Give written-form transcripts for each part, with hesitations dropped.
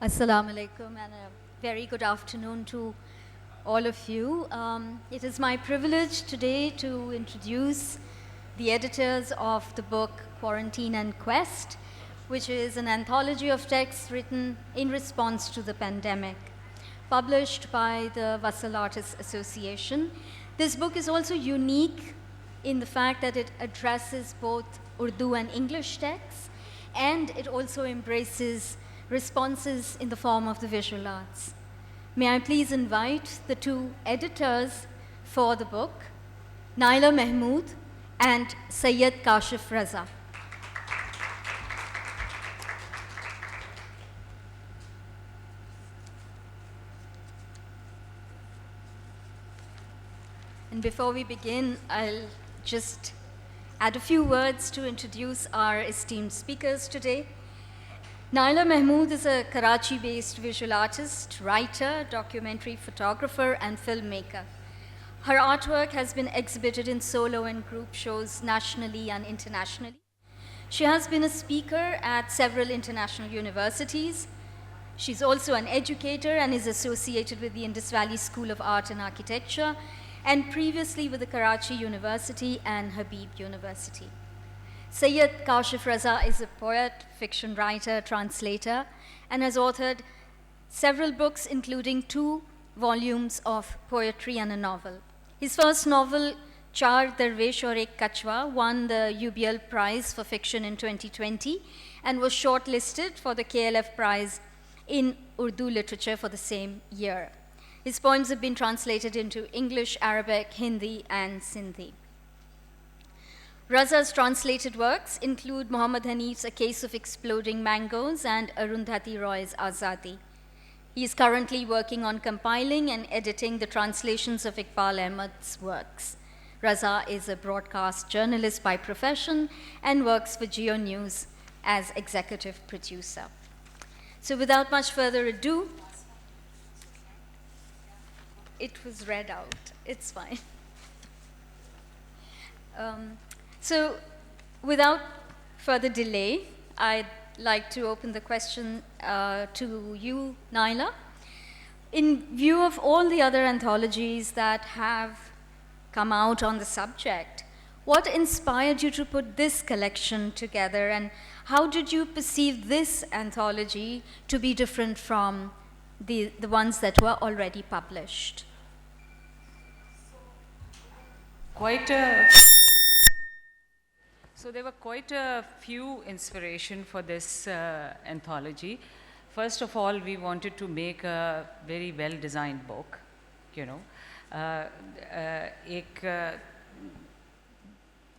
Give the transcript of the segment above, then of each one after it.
Assalamu alaikum and a very good afternoon to all of you. It is my privilege today to introduce the editors of the book Quarantine and Quest, which is an anthology of texts written in response to the pandemic, published by the Wasl Artists Association. This book is also unique in the fact that it addresses both Urdu and English texts, and it also embraces responses in the form of the visual arts. May I please invite the two editors for the book, Naila Mahmood and Sayyid Kashif Raza. And before we begin, I'll just add a few words to introduce our esteemed speakers today. Naila Mahmood is a Karachi-based visual artist, writer, documentary photographer, and filmmaker. Her artwork has been exhibited in solo and group shows nationally and internationally. She has been a speaker at several international universities. She's also an educator and is associated with the Indus Valley School of Art and Architecture, and previously with the Karachi University and Habib University. Sayyid Kashif Raza is a poet, fiction writer, translator, and has authored several books, including 2 volumes of poetry and a novel. His first novel, Char Darvesh Aur Ek Kachwa, won the UBL Prize for Fiction in 2020 and was shortlisted for the KLF Prize in Urdu Literature for the same year. His poems have been translated into English, Arabic, Hindi, and Sindhi. Raza's translated works include Muhammad Hanif's A Case of Exploding Mangoes and Arundhati Roy's Azadi. He is currently working on compiling and editing the translations of Iqbal Ahmad's works. Raza is a broadcast journalist by profession and works for Geo News as executive producer. So without much further ado, it was read out, it's fine. So without further delay, I'd like to open the question to you, Naila. In view of all the other anthologies that have come out on the subject, what inspired you to put this collection together, and how did you perceive this anthology to be different from the ones that were already published? So there were quite a few inspiration for this anthology. First of all, we wanted to make a very well-designed book, you know.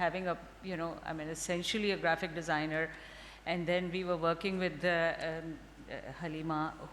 having a essentially a graphic designer, and then we were working with Halima,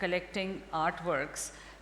collecting artworks,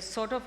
sort of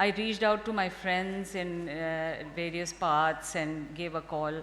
I reached out to my friends in various parts and gave a call.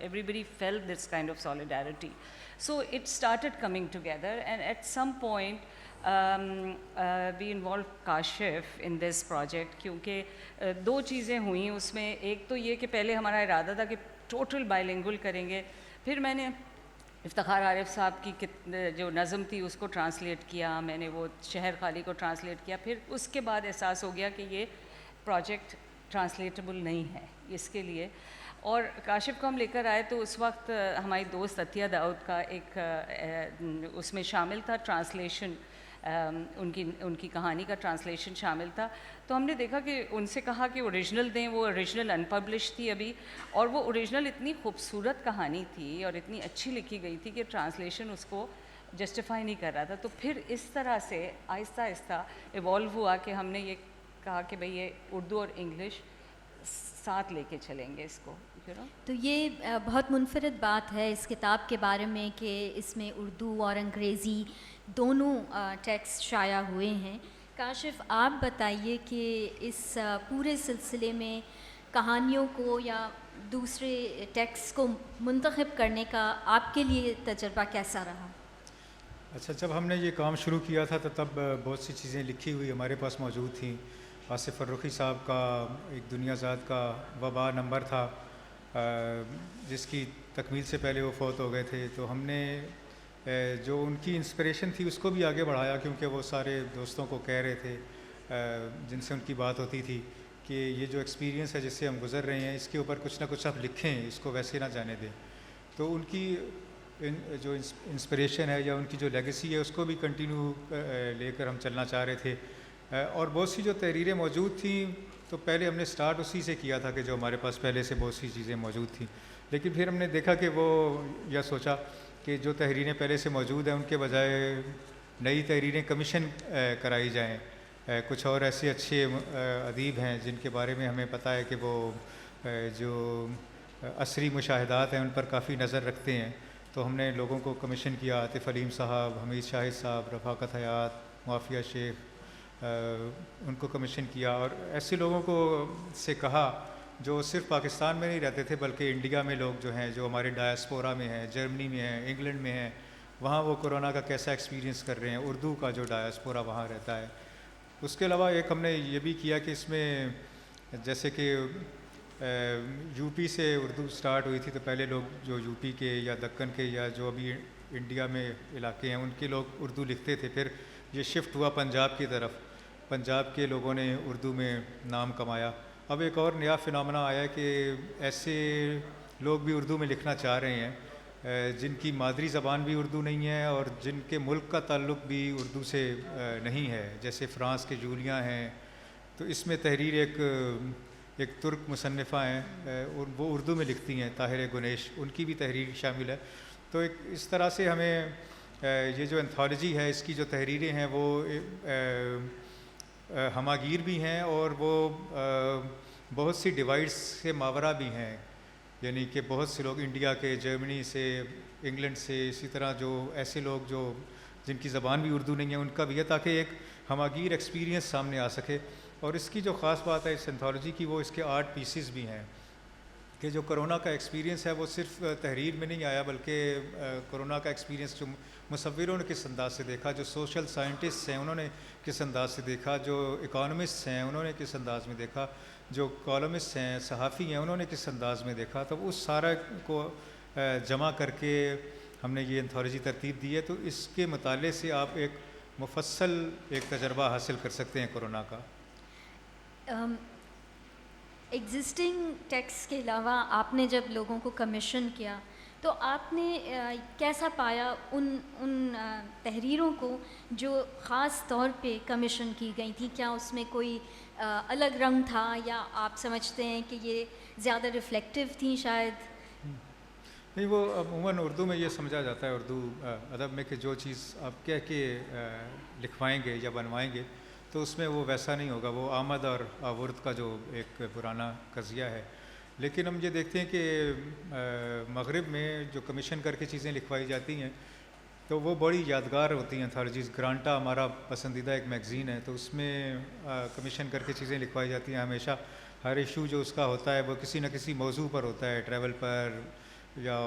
Everybody felt this kind of solidarity. So it started coming together, and at some point we involve Kashif in this project کیونکہ دو چیزیں ہوئیں اس میں. ایک تو یہ کہ پہلے ہمارا ارادہ تھا کہ ٹوٹل بائی لینگویج کریں گے, پھر میں نے افتخار عارف صاحب کی جو نظم تھی اس کو ٹرانسلیٹ کیا, میں نے وہ شہر خالی کو ٹرانسلیٹ کیا, پھر اس کے بعد احساس ہو گیا کہ یہ پروجیکٹ ٹرانسلیٹیبل نہیں ہے اس کے لیے. اور کاشف کو ہم لے کر آئے تو اس وقت ہماری دوست عطیہ داؤد کا ایک اس میں شامل تھا ٹرانسلیشن, ان کی کہانی کا ٹرانسلیشن شامل تھا. تو ہم نے دیکھا کہ ان سے کہا کہ اوریجنل دیں, وہ اوریجنل ان پبلش تھی ابھی, اور وہ اوریجنل اتنی خوبصورت کہانی تھی اور اتنی اچھی لکھی گئی تھی کہ ٹرانسلیشن اس کو جسٹیفائی نہیں کر رہا تھا. تو پھر اس طرح سے آہستہ آہستہ ایوالو ہوا کہ ہم نے یہ کہا کہ بھئی یہ اردو اور انگلش ساتھ لے کے چلیں گے اس کو. تو یہ بہت منفرد بات ہے اس کتاب کے بارے میں کہ اس میں اردو اور انگریزی دونوں ٹیکسٹ شائع ہوئے ہیں. کاشف آپ بتائیے کہ اس پورے سلسلے میں کہانیوں کو یا دوسرے ٹیکسٹ کو منتخب کرنے کا آپ کے لیے تجربہ کیسا رہا؟ اچھا, جب ہم نے یہ کام شروع کیا تھا تو تب بہت سی چیزیں لکھی ہوئی ہمارے پاس موجود تھیں. آصف فرخی صاحب کا ایک دنیا ذات کا وبا نمبر تھا جس کی تکمیل سے پہلے وہ فوت ہو گئے تھے. تو ہم نے جو ان کی انسپریشن تھی اس کو بھی آگے بڑھایا, کیونکہ وہ سارے دوستوں کو کہہ رہے تھے جن سے ان کی بات ہوتی تھی کہ یہ جو ایکسپیرینس ہے جس سے ہم گزر رہے ہیں اس کے اوپر کچھ نہ کچھ آپ لکھیں, اس کو ویسے نہ جانے دیں. تو ان کی جو انسپریشن ہے یا ان کی جو لیگیسی ہے اس کو بھی کنٹینیو لے کر ہم چلنا چاہ رہے تھے. اور بہت سی جو تحریریں موجود تھیں تو پہلے ہم نے سٹارٹ اسی سے کیا تھا کہ جو ہمارے پاس پہلے سے بہت سی چیزیں موجود تھیں, لیکن پھر ہم نے دیکھا کہ وہ یا سوچا کہ جو تحریریں پہلے سے موجود ہیں ان کے بجائے نئی تحریریں کمیشن کرائی جائیں. کچھ اور ایسے اچھے ادیب ہیں جن کے بارے میں ہمیں پتہ ہے کہ وہ جو عصری مشاہدات ہیں ان پر کافی نظر رکھتے ہیں. تو ہم نے لوگوں کو کمیشن کیا, عاطف علیم صاحب, حمید شاہد صاحب, رفاقت حیات, معافیہ شیخ, ان کو کمیشن کیا. اور ایسے لوگوں کو سے کہا جو صرف پاکستان میں نہیں رہتے تھے بلکہ انڈیا میں لوگ جو ہیں, جو ہمارے ڈائسپورا میں ہیں, جرمنی میں ہیں, انگلینڈ میں ہیں, وہاں وہ کورونا کا کیسا ایکسپیرینس کر رہے ہیں, اردو کا جو ڈائسپورا وہاں رہتا ہے. اس کے علاوہ ایک ہم نے یہ بھی کیا کہ اس میں جیسے کہ یو پی سے اردو سٹارٹ ہوئی تھی تو پہلے لوگ جو یو پی کے یا دکن کے یا جو ابھی انڈیا میں علاقے ہیں ان کے لوگ اردو لکھتے تھے. پھر یہ شفٹ ہوا پنجاب کی طرف, پنجاب کے لوگوں نے اردو میں نام کمایا. اب ایک اور نیا فنامنا آیا کہ ایسے لوگ بھی اردو میں لکھنا چاہ رہے ہیں جن کی مادری زبان بھی اردو نہیں ہے اور جن کے ملک کا تعلق بھی اردو سے نہیں ہے, جیسے فرانس کے جولیاں ہیں. تو اس میں تحریر ایک ترک مصنفہ ہیں اور وہ اردو میں لکھتی ہیں, طاہرہ گنیش, ان کی بھی تحریر شامل ہے. تو ایک اس طرح سے ہمیں یہ جو انتھالوجی ہے اس کی جو تحریریں ہیں وہ ہماگیر بھی ہیں اور وہ بہت سی ڈیوائڈس سے ماورا بھی ہیں, یعنی کہ بہت سے لوگ انڈیا کے, جرمنی سے, انگلینڈ سے, اسی طرح جو ایسے لوگ جو جن کی زبان بھی اردو نہیں ہے ان کا بھی ہے, تاکہ ایک ہماگیر ایکسپیرینس سامنے آ سکے. اور اس کی جو خاص بات ہے اس انتھالوجی کی وہ اس کے 8 پیسز بھی ہیں کہ جو کرونا کا ایکسپیرینس ہے وہ صرف تحریر میں نہیں آیا بلکہ کرونا کا ایکسپیرینس جو مصوروں نے کس انداز سے دیکھا, جو سوشل سائنٹسٹ ہیں انہوں نے کس انداز سے دیکھا, جو اکانومسٹ ہیں انہوں نے کس انداز میں دیکھا, جو کالمسٹ ہیں, صحافی ہیں, انہوں نے کس انداز میں دیکھا. تو اس سارا کو جمع کر کے ہم نے یہ انتھالوجی ترتیب دی ہے. تو اس کے مطالعے سے آپ ایک مفصل ایک تجربہ حاصل کر سکتے ہیں کورونا کا. ایگزسٹنگ ٹیکسٹ کے علاوہ آپ نے جب لوگوں کو کمیشن کیا تو آپ نے کیسا پایا ان تحریروں کو جو خاص طور پہ کمیشن کی گئی تھی؟ کیا اس میں کوئی الگ رنگ تھا یا آپ سمجھتے ہیں کہ یہ زیادہ ریفلیکٹیو تھیں شاید؟ نہیں, وہ عموماً اردو میں یہ سمجھا جاتا ہے, اردو ادب میں, کہ جو چیز آپ کہہ کے لکھوائیں گے یا بنوائیں گے تو اس میں وہ ویسا نہیں ہوگا, وہ آمد اور آورد کا جو ایک پرانا قضیہ ہے. لیکن ہم یہ دیکھتے ہیں کہ مغرب میں جو کمیشن کر کے چیزیں لکھوائی جاتی ہیں تو وہ بڑی یادگار ہوتی ہیں انتھالوجیز. گرانٹا ہمارا پسندیدہ ایک میگزین ہے, تو اس میں کمیشن کر کے چیزیں لکھوائی جاتی ہیں. ہمیشہ ہر ایشو جو اس کا ہوتا ہے وہ کسی نہ کسی موضوع پر ہوتا ہے, ٹریول پر یا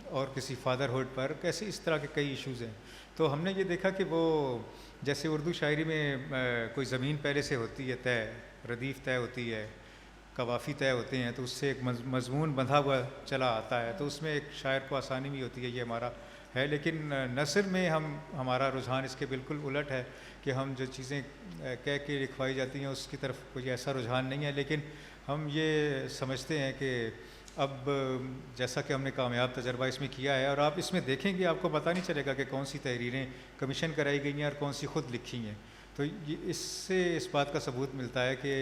اور کسی فادر ہوڈ پر, کیسے اس طرح کے کئی ایشوز ہیں. تو ہم نے یہ دیکھا کہ وہ جیسے اردو شاعری میں کوئی زمین پہلے سے ہوتی ہے طے، ردیف طے ہوتی ہے، قوافی طے ہوتے ہیں، تو اس سے ایک مضمون بندھا ہوا چلا آتا ہے، تو اس میں ایک شاعر کو آسانی بھی ہوتی ہے. یہ ہمارا ہے. لیکن نثر میں ہمارا رجحان اس کے بالکل الٹ ہے کہ ہم جو چیزیں کہہ کے لکھوائی جاتی ہیں اس کی طرف کوئی ایسا رجحان نہیں ہے. لیکن ہم یہ سمجھتے ہیں کہ اب جیسا کہ ہم نے کامیاب تجربہ اس میں کیا ہے، اور آپ اس میں دیکھیں گے آپ کو پتہ نہیں چلے گا کہ کون سی تحریریں کمیشن کرائی گئی ہیں اور کون سی خود لکھی ہیں. تو اس سے اس بات کا ثبوت ملتا ہے کہ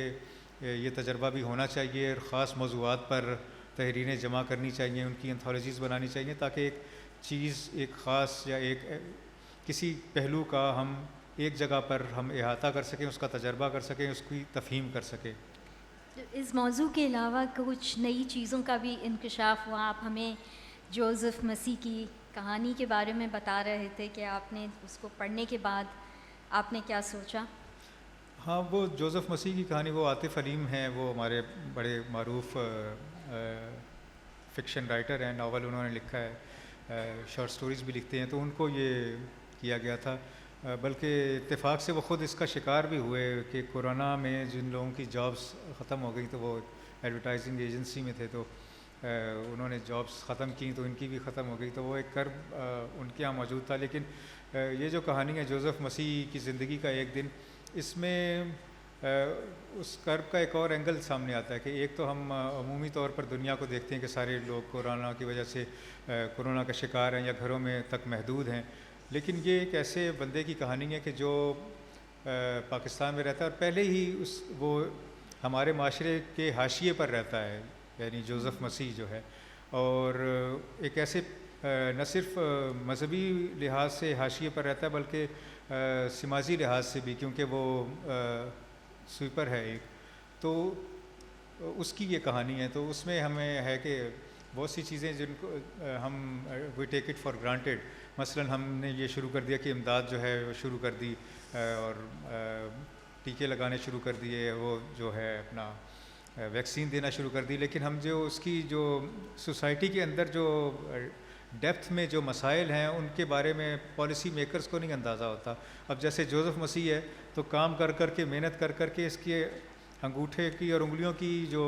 یہ تجربہ بھی ہونا چاہیے، اور خاص موضوعات پر تحریریں جمع کرنی چاہیے، ان کی انتھولوجیز بنانی چاہیے، تاکہ ایک چیز ایک خاص یا ایک کسی پہلو کا ہم ایک جگہ پر ہم احاطہ کر سکیں، اس کا تجربہ کر سکیں، اس کی تفہیم کر سکیں. اس موضوع کے علاوہ کچھ نئی چیزوں کا بھی انکشاف ہوا. آپ ہمیں جوزف مسیح کی کہانی کے بارے میں بتا رہے تھے کہ آپ نے اس کو پڑھنے کے بعد آپ نے کیا سوچا؟ ہاں، وہ جوزف مسیح کی کہانی، وہ عاطف علیم ہیں، وہ ہمارے بڑے معروف فکشن رائٹر ہیں، ناول انہوں نے لکھا ہے، شارٹ سٹوریز بھی لکھتے ہیں. تو ان کو یہ کیا گیا تھا، بلکہ اتفاق سے وہ خود اس کا شکار بھی ہوئے کہ کورونا میں جن لوگوں کی جابس ختم ہو گئی، تو وہ ایڈورٹائزنگ ایجنسی میں تھے، تو انہوں نے جابس ختم کی تو ان کی بھی ختم ہو گئی. تو وہ ایک کرب ان کے یہاں موجود تھا. لیکن یہ جو کہانی ہے جوزف مسیح کی زندگی کا ایک دن، اس میں اس کرب کا ایک اور اینگل سامنے آتا ہے کہ ایک تو ہم عمومی طور پر دنیا کو دیکھتے ہیں کہ سارے لوگ کورونا کی وجہ سے کورونا کا شکار ہیں یا گھروں میں تک محدود ہیں. لیکن یہ ایک ایسے بندے کی کہانی ہے کہ جو پاکستان میں رہتا ہے اور پہلے ہی وہ ہمارے معاشرے کے حاشیے پر رہتا ہے، یعنی جوزف مسیح جو ہے، اور ایک ایسے نہ صرف مذہبی لحاظ سے حاشیے پر رہتا ہے بلکہ سماجی لحاظ سے بھی، کیونکہ وہ سویپر ہے ایک. تو اس کی یہ کہانی ہے. تو اس میں ہمیں ہے کہ بہت سی چیزیں جن کو ہم وی ٹیک اٹ فار گرانٹیڈ. مثلا ہم نے یہ شروع کر دیا کہ امداد جو ہے وہ شروع کر دی، اور ٹیکے لگانے شروع کر دیے، وہ جو ہے اپنا ویکسین دینا شروع کر دی. لیکن ہم جو اس کی جو سوسائٹی کے اندر جو ڈیپتھ میں جو مسائل ہیں ان کے بارے میں پالیسی میکرز کو نہیں اندازہ ہوتا. اب جیسے جوزف مسیح ہے تو کام کر کر کے، محنت کر کر کے اس کے انگوٹھے کی اور انگلیوں کی جو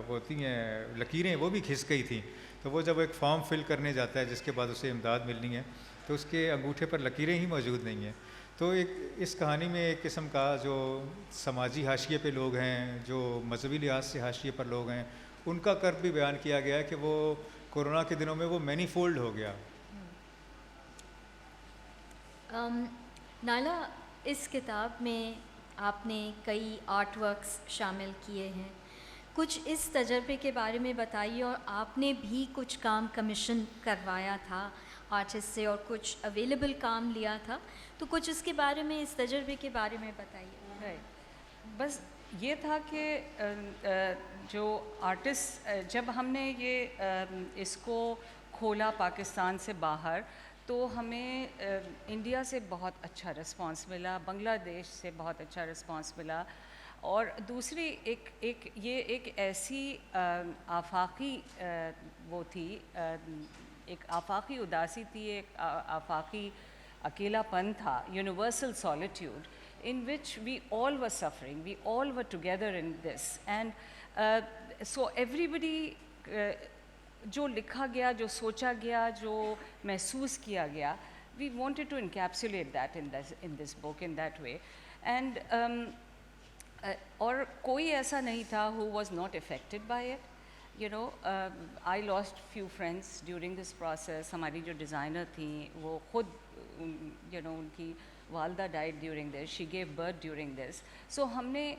ہوتی ہیں لکیریں وہ بھی کھس گئی تھیں. تو وہ جب ایک فارم فل کرنے جاتا ہے جس کے بعد اسے امداد ملنی ہے، تو اس کے انگوٹھے پر لکیریں ہی موجود نہیں ہیں. تو ایک اس کہانی میں ایک قسم کا جو سماجی حاشیے پہ لوگ ہیں، جو مذہبی لحاظ سے حاشیے پر لوگ ہیں، ان کا کرب بھی بیان کیا گیا ہے کہ وہ کورونا کے دنوں میں وہ مینی فولڈ ہو گیا. نائلہ، اس کتاب میں آپ نے کئی آرٹ ورکس شامل کیے ہیں. کچھ اس تجربے کے بارے میں بتائیے، اور آپ نے بھی کچھ کام کمیشن کروایا تھا آرٹسٹ سے اور کچھ اویلیبل کام لیا تھا، تو کچھ اس کے بارے میں، اس تجربے کے بارے میں بتائیے. بس یہ تھا کہ جو آرٹسٹ، جب ہم نے اس کو کھولا پاکستان سے باہر، تو ہمیں انڈیا سے بہت اچھا رسپانس ملا، بنگلہ دیش سے بہت اچھا رسپانس ملا. اور دوسری یہ ایک ایسی آفاقی وہ تھی، ایک آفاقی اداسی تھی، ایک آفاقی اکیلا پن تھا، universal solitude in which we all were suffering, we all were together in this, and so everybody جو لکھا گیا، جو سوچا گیا، جو محسوس کیا گیا, we wanted to encapsulate that in this book in that way. And اور کوئی ایسا نہیں تھا who was not affected by it. You know, I lost few friends during this process. ہماری جو ڈیزائنر تھیں وہ خود ان کی والدہ died during this, she gave birth during this. So ہم نے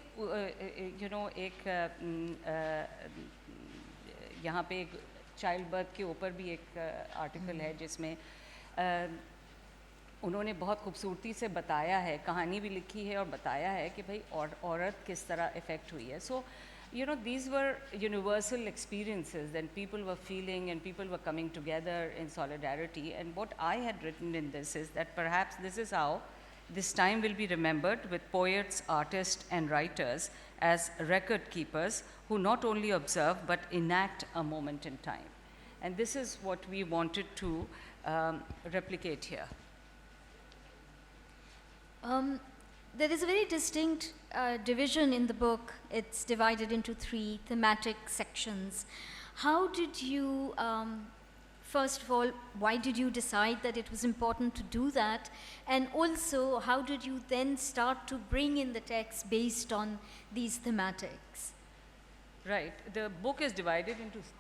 ایک یہاں پہ ایک چائلڈ برتھ کے اوپر بھی ایک آرٹیکل ہے جس میں انہوں نے بہت خوبصورتی سے بتایا ہے، کہانی بھی لکھی ہے اور بتایا ہے کہ بھائی عورت کس طرح افیکٹ ہوئی ہے. سو these were universal experiences that people were feeling and people were coming together in solidarity. And what I had written in this is that perhaps this is how this time will be remembered, with poets, artists and writers as record keepers who not only observe but enact a moment in time. And this is what we wanted to replicate here. There is a very distinct division in the book. It's divided into 3 thematic sections. How did you, first of all, why did you decide that it was important to do that? And also, how did you then start to bring in the text based on these thematics? Right. The book is divided into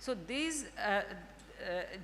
So these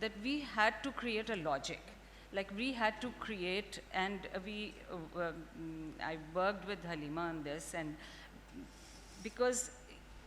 that we had to create a logic. Like we had to create, and I worked with Halima on this, and because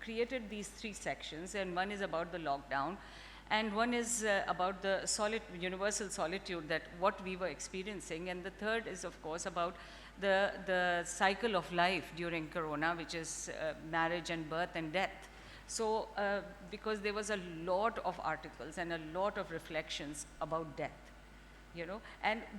created these 3 sections, and one is about the lockdown, and one is about the universal solitude, that what we were experiencing, and the third is of course about the cycle of life during Corona, which is marriage and birth and death. So because there was a lot of articles and a lot of reflections about death, you know, and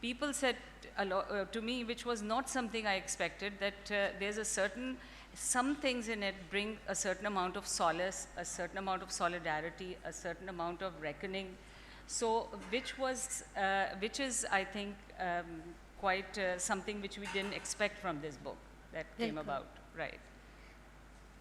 people said to me, which was not something I expected, that there's some things in it bring a certain amount of solace, a certain amount of solidarity, a certain amount of reckoning. So which is I think quite something which we didn't expect from this book that came about. Right.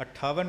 58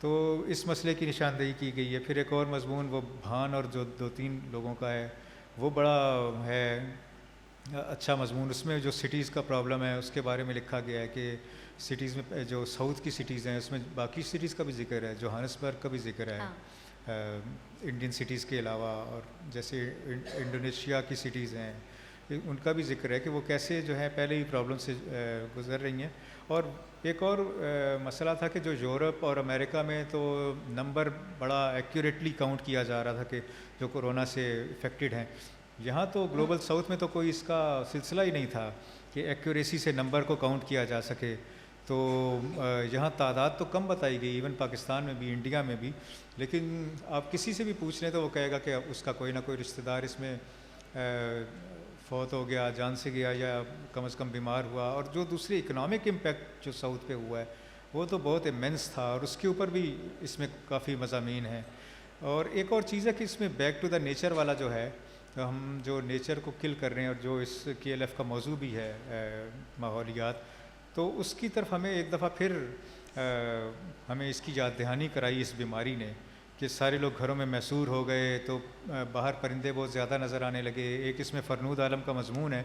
تو اس مسئلے کی نشاندہی کی گئی ہے. پھر ایک اور مضمون وہ بھان اور جو 2-3 لوگوں کا ہے وہ بڑا ہے اچھا مضمون. اس میں جو سٹیز کا پرابلم ہے اس کے بارے میں لکھا گیا ہے کہ سٹیز میں جو ساؤتھ کی سٹیز ہیں اس میں باقی سٹیز کا بھی ذکر ہے, جوہانسبرگ کا بھی ذکر ہے انڈین سٹیز کے علاوہ, اور جیسے انڈونیشیا کی سٹیز ہیں ان کا بھی ذکر ہے کہ وہ کیسے جو ہے پہلے ہی پرابلم سے گزر رہی ہیں. اور ایک اور مسئلہ تھا کہ جو یورپ اور امریکہ میں تو نمبر بڑا ایکوریٹلی کاؤنٹ کیا جا رہا تھا کہ جو کورونا سے افیکٹڈ ہیں. یہاں تو گلوبل ساؤتھ میں تو کوئی اس کا سلسلہ ہی نہیں تھا کہ ایکوریسی سے نمبر کو کاؤنٹ کیا جا سکے. تو یہاں تعداد تو کم بتائی گئی, ایون پاکستان میں بھی, انڈیا میں بھی, لیکن آپ کسی سے بھی پوچھ لیں تو وہ کہے گا کہ اس کا کوئی نہ کوئی رشتہ دار اس میں فوت ہو گیا, جان سے گیا, یا کم از کم بیمار ہوا. اور جو دوسری اکنامک امپیکٹ جو ساؤتھ پہ ہوا ہے وہ تو بہت امینس تھا, اور اس کے اوپر بھی اس میں کافی مضامین ہیں. اور ایک اور چیز ہے کہ اس میں بیک ٹو دا نیچر والا جو ہے, ہم جو نیچر کو کل کر رہے ہیں, اور جو اس KLF کا موضوع بھی ہے ماحولیات, تو اس کی طرف ہمیں ایک دفعہ پھر ہمیں اس کی یاد دہانی کرائی اس بیماری نے کہ سارے لوگ گھروں میں محصور ہو گئے, تو باہر پرندے بہت زیادہ نظر آنے لگے. ایک اس میں فرنود عالم کا مضمون ہے,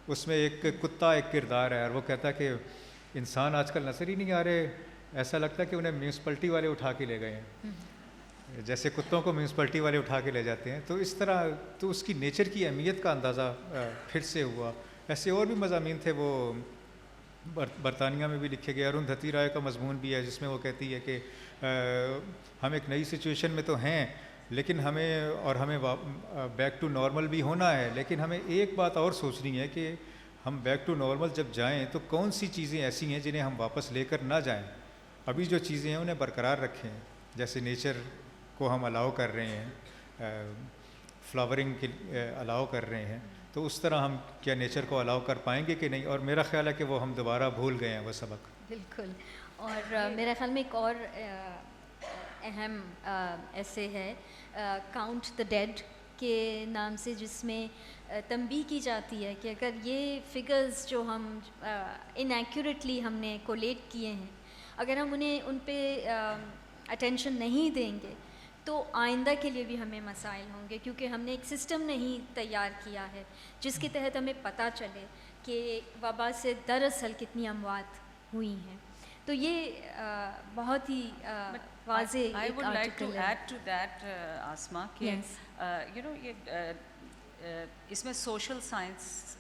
اس میں ایک کتا ایک کردار ہے, اور وہ کہتا ہے کہ انسان آج کل نظر ہی نہیں آ رہے, ایسا لگتا ہے کہ انہیں میونسپلٹی والے اٹھا کے لے گئے ہیں, جیسے کتوں کو میونسپلٹی والے اٹھا کے لے جاتے ہیں. تو اس طرح تو اس کی نیچر کی اہمیت کا اندازہ پھر سے ہوا. ایسے اور بھی مضامین تھے وہ برطانیہ میں بھی لکھے گئے. اروندھتی رائے کا مضمون بھی ہے جس میں وہ کہتی ہے کہ ہم ایک نئی سچویشن میں تو ہیں, لیکن ہمیں بیک ٹو نارمل بھی ہونا ہے, لیکن ہمیں ایک بات اور سوچنی ہے کہ ہم بیک ٹو نارمل جب جائیں تو کون سی چیزیں ایسی ہیں جنہیں ہم واپس لے کر نہ جائیں. ابھی جو چیزیں ہیں انہیں برقرار رکھیں, جیسے نیچر کو ہم الاؤ کر رہے ہیں, فلاورنگ کے الاؤ کر رہے ہیں, تو اس طرح ہم کیا نیچر کو الاؤ کر پائیں گے کہ نہیں. اور میرا خیال ہے کہ وہ ہم دوبارہ بھول گئے ہیں وہ سبق. بالکل. اور میرے خیال میں ایک اور اہم ایسے ہے کاؤنٹ دا ڈیڈ کے نام سے, جس میں تنبیہ کی جاتی ہے کہ اگر یہ فگرز جو ہم انیکوریٹلی ہم نے کولیٹ کیے ہیں, اگر ہم ان پہ اٹینشن نہیں دیں گے تو آئندہ کے لیے بھی ہمیں مسائل ہوں گے, کیونکہ ہم نے ایک سسٹم نہیں تیار کیا ہے جس کے تحت ہمیں پتہ چلے کہ وبا سے دراصل کتنی اموات ہوئی ہیں. تو یہ بہت ہی واضح I ایک would like to آرٹیکل ہے. add to that, Asma, کہ یہ اس میں سوشل سائنس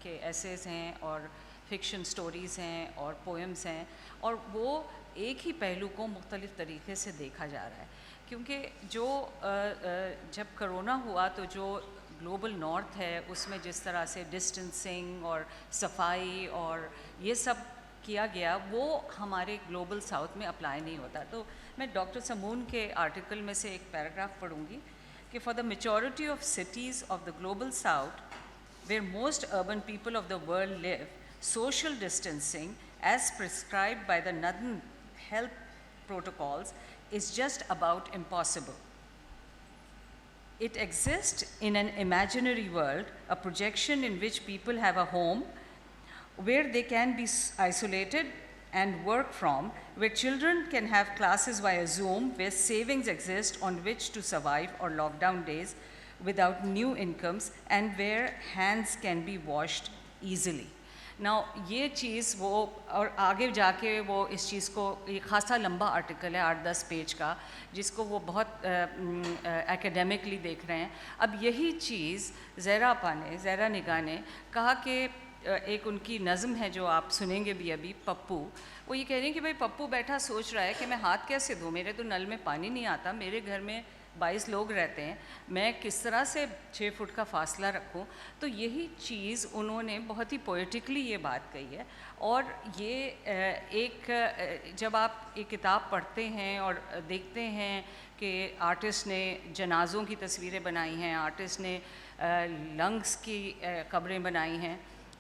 کے ایسیز ہیں اور فکشن سٹوریز ہیں اور پوئمز ہیں, اور وہ ایک ہی پہلو کو مختلف طریقے سے دیکھا جا رہا ہے. کیونکہ جب کرونا ہوا تو جو گلوبل نارتھ ہے اس میں جس طرح سے ڈسٹنسنگ اور صفائی اور یہ سب کیا گیا وہ ہمارے گلوبل ساؤتھ میں اپلائی نہیں ہوتا. تو میں ڈاکٹر سمون کے آرٹیکل میں سے ایک پیراگراف پڑھوں گی کہ for the maturity of cities of the global south where most urban people of the world live, social distancing as prescribed by the Northern health protocols is just about impossible. It exists in an imaginary world, a projection in which people have a home where they can be isolated and work from, where children can have classes via Zoom, where savings exist on which to survive or lockdown days without new incomes, and where hands can be washed easily. Now یہ چیز وہ, اور آگے جا کے وہ اس چیز کو, ایک خاصا لمبا آرٹیکل ہے 8-10 پیج کا, جس کو وہ بہت ایکیڈیمکلی دیکھ رہے ہیں. اب یہی چیز زہرا نگاہ نے کہا کہ ایک ان کی نظم ہے جو آپ سنیں گے بھی ابھی, پپو, وہ یہ کہہ رہی ہیں کہ بھائی پپو بیٹھا سوچ رہا ہے کہ میں ہاتھ کیسے دھوں, میرے تو نل میں پانی نہیں آتا, میرے گھر میں 22 لوگ رہتے ہیں, میں کس طرح سے 6 فٹ کا فاصلہ رکھوں. تو یہی چیز انہوں نے بہت ہی پوئٹکلی یہ بات کہی ہے. اور یہ ایک جب آپ ایک کتاب پڑھتے ہیں اور دیکھتے ہیں کہ آرٹسٹ نے جنازوں کی تصویریں بنائی ہیں, آرٹسٹ نے لنگس کی قبریں بنائی ہیں,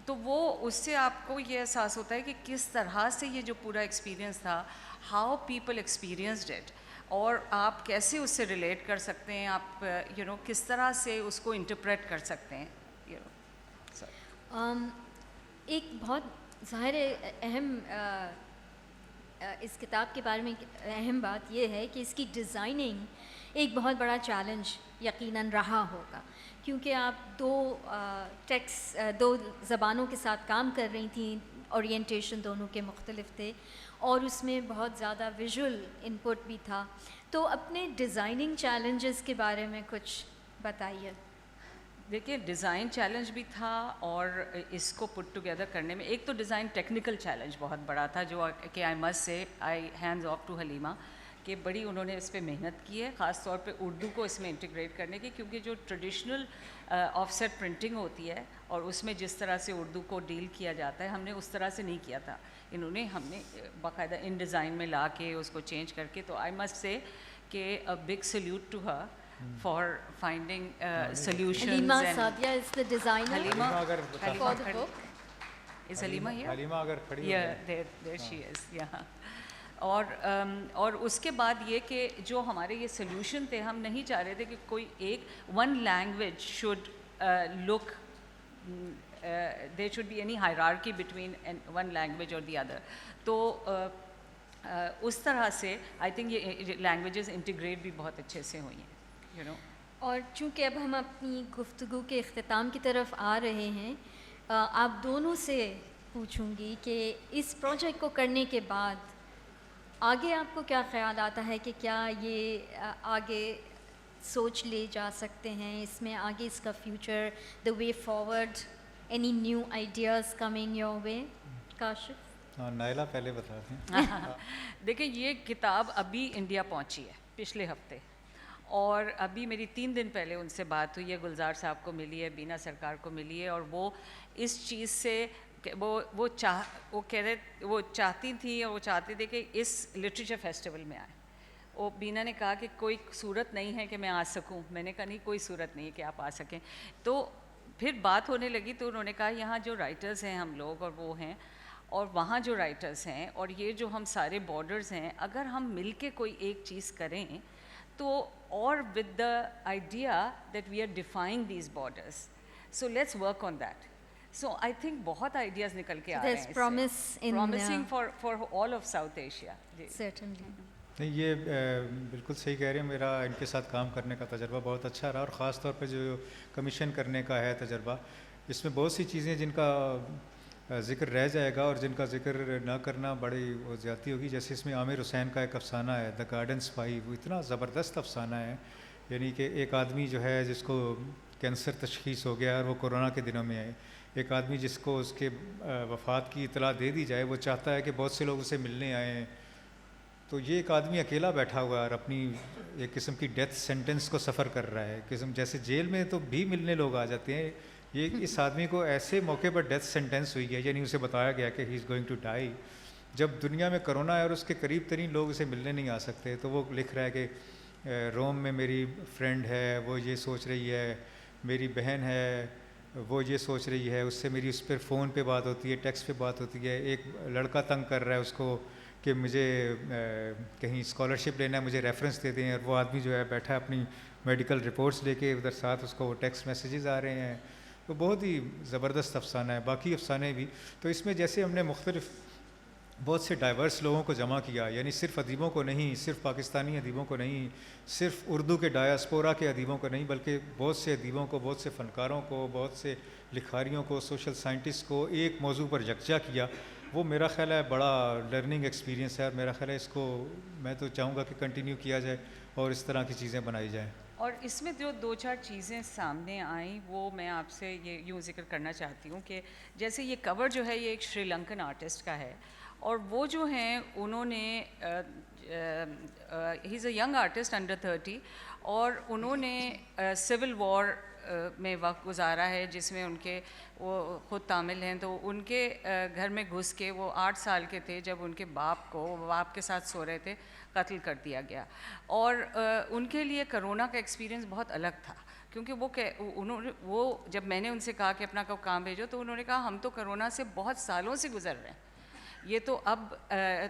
تو وہ اس سے آپ کو یہ احساس ہوتا ہے کہ کس طرح سے یہ جو پورا ایکسپیرینس تھا, ہاؤ پیپل ایکسپیرینسڈ اٹ, اور آپ کیسے اس سے ریلیٹ کر سکتے ہیں, آپ کس طرح سے اس کو انٹرپریٹ کر سکتے ہیں. ایک بہت ظاہر اہم اس کتاب کے بارے میں اہم بات یہ ہے کہ اس کی ڈیزائننگ ایک بہت بڑا چیلنج یقیناً رہا ہوگا، کیونکہ آپ دو زبانوں کے ساتھ کام کر رہی تھیں، اورینٹیشن دونوں کے مختلف تھے، اور اس میں بہت زیادہ ویژول انپٹ بھی تھا. تو اپنے ڈیزائننگ چیلنجز کے بارے میں کچھ بتائیے. دیکھیے ڈیزائن چیلنج بھی تھا، اور اس کو پٹ ٹوگیدر کرنے میں ایک تو ڈیزائن ٹیکنیکل چیلنج بہت بڑا تھا، جو کہ I must say I hands off to Halima کہ بڑی انہوں نے اس پہ محنت کی ہے، خاص طور پہ اردو کو اس میں انٹیگریٹ کرنے کی، کیونکہ جو ٹریڈیشنل آف سیٹ پرنٹنگ ہوتی ہے اور اس میں جس طرح سے اردو کو ڈیل کیا جاتا ہے، ہم نے اس طرح سے نہیں کیا تھا. ہم نے باقاعدہ ان ڈیزائن میں لا کے اس کو چینج کر کے، تو آئی مسٹ سے کہ a big salute to her for finding solutions. Halima Sadia is the designer Halima اگر for the book. is Halima here? Halima اگر کھڑی ہو Yeah, there she is. Yeah. اور اس کے بعد یہ کہ جو ہمارے یہ سلیوشن تھے، ہم نہیں چاہ رہے تھے کہ کوئی ایک one language should look there should be any hierarchy between one language or the other. تو اس طرح سے آئی تھنک یہ لینگویجز انٹیگریٹ بھی بہت اچھے سے ہوئی ہیں، یو نو. اور چونکہ اب ہم اپنی گفتگو کے اختتام کی طرف آ رہے ہیں، آپ دونوں سے پوچھوں گی کہ اس پروجیکٹ کو کرنے کے بعد آگے آپ کو کیا خیال آتا ہے کہ کیا یہ آگے سوچ لے جا سکتے ہیں، اس میں آگے اس کا future, the way forward, any new ideas coming your way? Kashif. Naila پہلے بتا دیں. دیکھیں یہ کتاب ابھی انڈیا پہنچی ہے پچھلے ہفتے، اور ابھی میری 3 دن پہلے ان سے بات ہوئی ہے، گلزار صاحب کو ملی ہے، بینا سرکار کو ملی ہے، اور وہ اس چیز سے وہ چاہتی تھیں اور وہ چاہتے تھے کہ اس لٹریچر فیسٹیول میں آئیں. وہ بینا نے کہا کہ کوئی صورت نہیں ہے کہ میں آ سکوں. میں نے کہا نہیں، کوئی صورت نہیں ہے کہ آپ آ سکیں. تو پھر بات ہونے لگی تو انہوں نے کہا یہاں جو رائٹرز ہیں ہم لوگ اور وہ ہیں، اور وہاں جو رائٹرز ہیں، اور یہ جو ہم سارے بارڈرز ہیں، اگر ہم مل کے کوئی ایک چیز کریں تو، اور with the idea that we are defining these borders, so let's work on that. So I think بہت آئیڈیاز نکل کے آ رہے ہیں، promising for all of South Asia. Certainly. نہیں، یہ بالکل صحیح کہہ رہے ہیں. میرا ان کے ساتھ کام کرنے کا تجربہ بہت اچھا رہا، اور خاص طور پہ جو کمیشن کرنے کا ہے تجربہ، اس میں بہت سی چیزیں جن کا ذکر رہ جائے گا اور جن کا ذکر نہ کرنا بڑی زیادتی ہوگی. جیسے اس میں عامر حسین کا ایک افسانہ ہے، دا گارڈن اسپائی. وہ اتنا زبردست افسانہ ہے، یعنی کہ ایک آدمی جو ہے جس کو کینسر تشخیص ہو گیا اور وہ کورونا کے دنوں میں آئے، ایک آدمی جس کو اس کے وفات کی اطلاع دے دی جائے، وہ چاہتا ہے کہ بہت سے لوگ اسے ملنے آئیں. تو یہ ایک آدمی اکیلا بیٹھا ہوا ہے اور اپنی ایک قسم کی ڈیتھ سینٹنس کو سفر کر رہا ہے. قسم جیسے جیل میں تو بھی ملنے لوگ آ جاتے ہیں، یہ اس آدمی کو ایسے موقع پر ڈیتھ سینٹنس ہوئی ہے، یعنی اسے بتایا گیا کہ ہی از گوئنگ ٹو ڈائی. جب دنیا میں کرونا ہے اور اس کے قریب ترین لوگ اسے ملنے نہیں آ سکتے، تو وہ لکھ رہا ہے کہ روم میں میری فرینڈ ہے، وہ یہ سوچ رہی ہے، میری بہن ہے وہ یہ سوچ رہی ہے، اس سے میری اس پر فون پہ بات ہوتی ہے، ٹیکسٹ پہ بات ہوتی ہے. ایک لڑکا تنگ کر رہا ہے اس کو کہ مجھے کہیں اسکالرشپ لینا ہے، مجھے ریفرنس دے دیں، اور وہ آدمی جو ہے بیٹھا اپنی میڈیکل رپورٹس لے کے ادھر ساتھ اس کو وہ ٹیکسٹ میسیجز آ رہے ہیں. تو بہت ہی زبردست افسانہ ہے. باقی افسانے بھی تو اس میں جیسے ہم نے مختلف بہت سے ڈائیورس لوگوں کو جمع کیا، یعنی صرف ادیبوں کو نہیں، صرف پاکستانی ادیبوں کو نہیں، صرف اردو کے ڈایاسپورا کے ادیبوں کو نہیں، بلکہ بہت سے ادیبوں کو، بہت سے فنکاروں کو، بہت سے لکھاریوں کو، سوشل سائنٹسٹ کو ایک موضوع پر یکجا کیا. وہ میرا خیال ہے بڑا لرننگ ایکسپیرینس ہے، اور میرا خیال ہے اس کو میں تو چاہوں گا کہ کنٹینیو کیا جائے اور اس طرح کی چیزیں بنائی جائیں. اور اس میں جو 2-4 چیزیں سامنے آئیں وہ میں آپ سے یہ یوں ذکر کرنا چاہتی ہوں کہ جیسے یہ کور جو ہے یہ ایک شری لنکن آرٹسٹ کا ہے، اور وہ جو ہیں انہوں نے ہی از اے ینگ آرٹسٹ انڈر 30، اور انہوں نے سول وار میں وقت گزارا ہے، جس میں ان کے وہ خود تامل ہیں، تو ان کے گھر میں گھس کے وہ 8 سال کے تھے جب ان کے باپ کو، باپ کے ساتھ سو رہے تھے، قتل کر دیا گیا. اور ان کے لیے کرونا کا ایکسپیرینس بہت الگ تھا، کیونکہ وہ جب میں نے ان سے کہا کہ اپنا کوئی کام بھیجو، تو انہوں نے کہا ہم تو کرونا سے بہت سالوں سے گزر رہے ہیں. یہ تو اب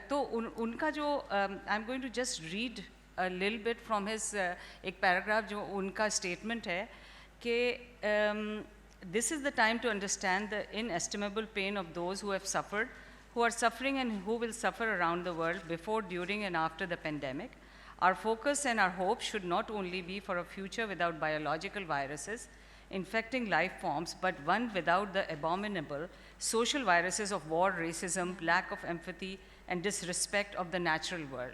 تو ان کا جو I am going to just read لل بٹ فرام ہز ایک پیراگراف جو ان کا اسٹیٹمنٹ ہے کہ this is the time to understand the inestimable pain of those who have suffered who are suffering and who will suffer around the world before, during, and after the pandemic. Our focus and our hope should not only be for a future without biological viruses infecting life forms, but one without the abominable social viruses of war, racism, lack of empathy, and disrespect of the natural world.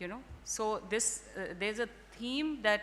you know. So this there's a theme that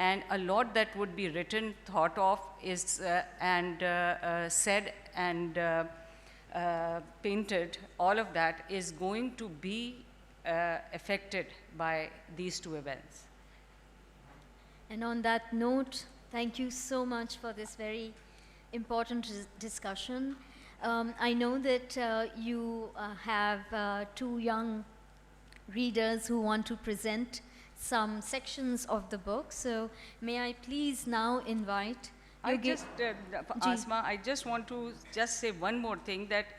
And a lot that would be written, thought of, is and said and painted, all of that is going to be affected by these two events. And on that note, thank you so much for this very important discussion. I know that you have two young readers who want to present some sections of the book. So may I please now invite Asma, I just want to just say one more thing, that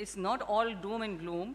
is not all doom and gloom.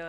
the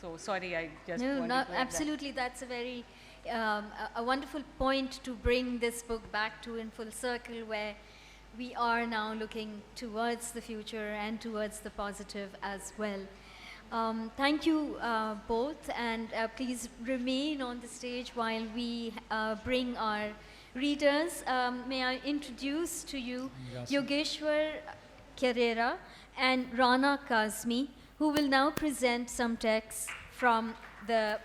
so sorry I just no, absolutely that's a very a wonderful point to bring this book back to in full circle, where we are now looking towards the future and towards the positive as well. Thank you both, and please remain on the stage while we bring our readers. May I introduce to you Yogeshwar Carrera and Rana Kazmi, who will now present some texts from the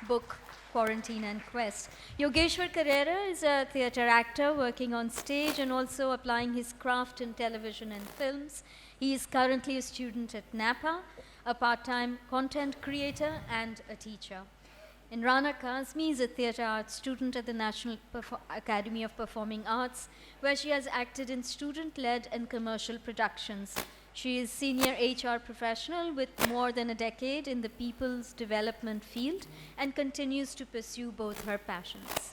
book Quarantine and Quest. Yogeshwar Carrera is a theatre actor working on stage and also applying his craft in television and films. He is currently a student at Napa, a part-time content creator and a teacher. And Rana Kazmi is a theatre arts student at the National Academy of Performing Arts, where she has acted in student-led and commercial productions. She is senior HR professional with more than a decade in the people's development field and continues to pursue both her passions.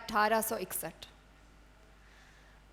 1861.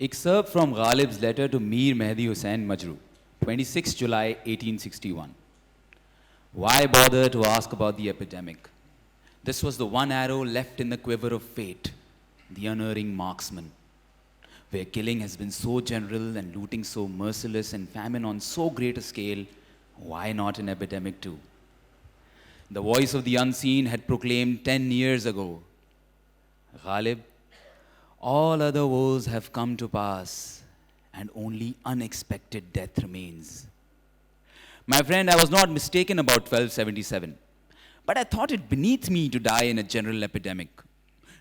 Excerpt from Ghalib's letter to Mir Mehdi Hussain Majru, 26 July 1861. Why bother to ask about the epidemic? This was the one arrow left in the quiver of fate, the unerring marksman. Where killing has been so general and looting so merciless and famine on so great a scale, Why not an epidemic too? The voice of the unseen had proclaimed 10 years ago, Ghalib, all other woes have come to pass, and only unexpected death remains. My friend, I was not mistaken about 1277, but I thought it beneath me to die in a general epidemic.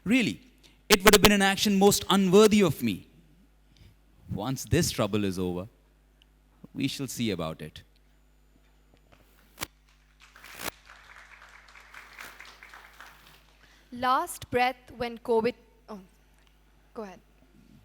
Really, it would have been an action most unworthy of me. Once this trouble is over, we shall see about it. Last breath when COVID. Oh, go ahead.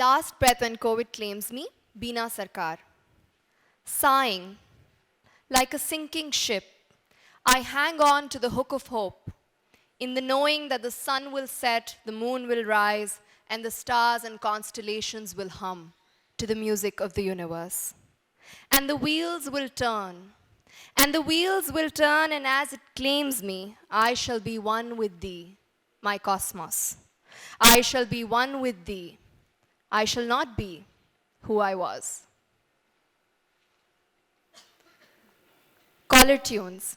Last breath when COVID claims me, Beena Sarkar. Sighing, like a sinking ship, I hang on to the hook of hope, in the knowing that the sun will set, the moon will rise, and the stars and constellations will hum to the music of the universe. And the wheels will turn, and the wheels will turn, and as it claims me, I shall be one with thee, my cosmos. I shall be one with thee. I shall not be who I was. Caller tunes.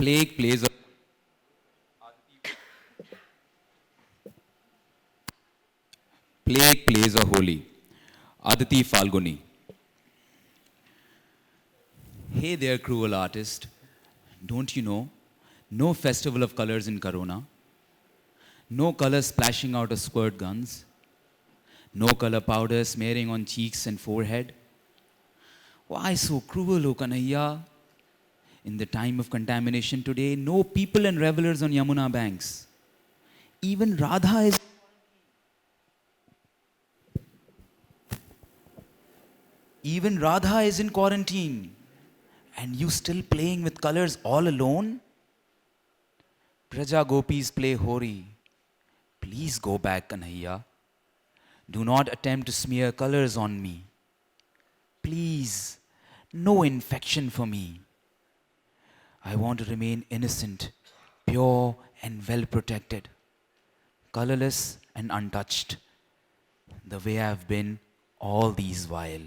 Plague plays a holy. Aditi Falguni. Hey there, cruel artist. Don't you know? No festival of colors in Corona. No colors splashing out of squirt guns. No color powder smearing on cheeks and forehead. Why so cruel, O Kanhaiya? In the time of contamination today, no people and revelers on Yamuna banks. Even Radha is in quarantine. And you still playing with colors all alone? Praja Gopis play Hori. Please go back, Kanhaiya. Do not attempt to smear colors on me. Please, no infection for me. I want to remain innocent, pure and well protected, colorless and untouched, the way I've been all these while.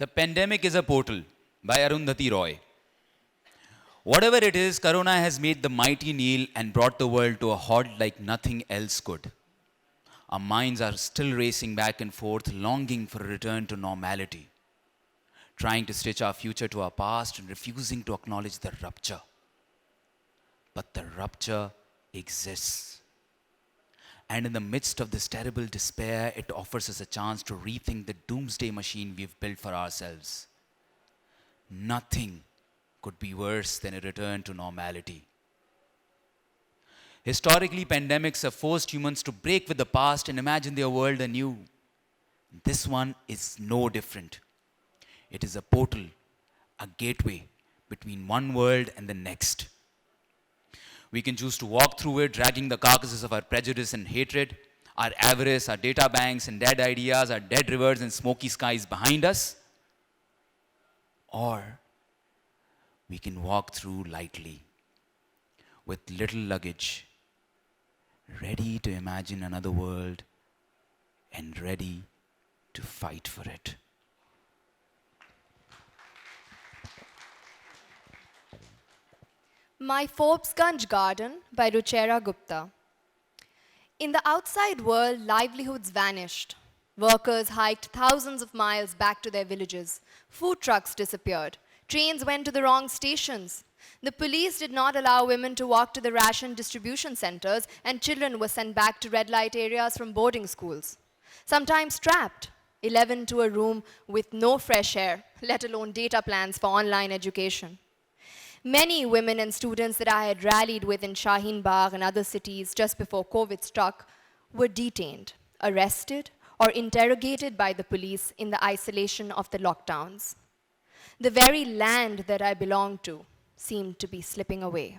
The Pandemic is a Portal by Arundhati Roy. Whatever it is, Corona has made the mighty kneel and brought the world to a halt like nothing else could. Our minds are still racing back and forth, longing for a return to normality. trying to stitch our future to our past and refusing to acknowledge the rupture. But the rupture exists. And in the midst of this terrible despair, it offers us a chance to rethink the doomsday machine we've built for ourselves. Nothing could be worse than a return to normality. Historically, pandemics have forced humans to break with the past and imagine their world anew. This one is no different. It is a portal, a gateway between one world and the next. We can choose to walk through it, dragging the carcasses of our prejudice and hatred, our avarice, our data banks and dead ideas, our dead rivers and smoky skies behind us. Or we can walk through lightly, with little luggage, ready to imagine another world and ready to fight for it. My Forbesganj Garden by Ruchira Gupta. In the outside world, livelihoods vanished. Workers hiked thousands of miles back to their villages. Food trucks disappeared. Trains went to the wrong stations. The police did not allow women to walk to the ration distribution centers, and children were sent back to red light areas from boarding schools. Sometimes trapped, 11 to a room with no fresh air, let alone data plans for online education. Many women and students that I had rallied with in Shaheen Bagh and other cities just before COVID struck were detained, arrested, or interrogated by the police in the isolation of the lockdowns. The very land that I belonged to seemed to be slipping away.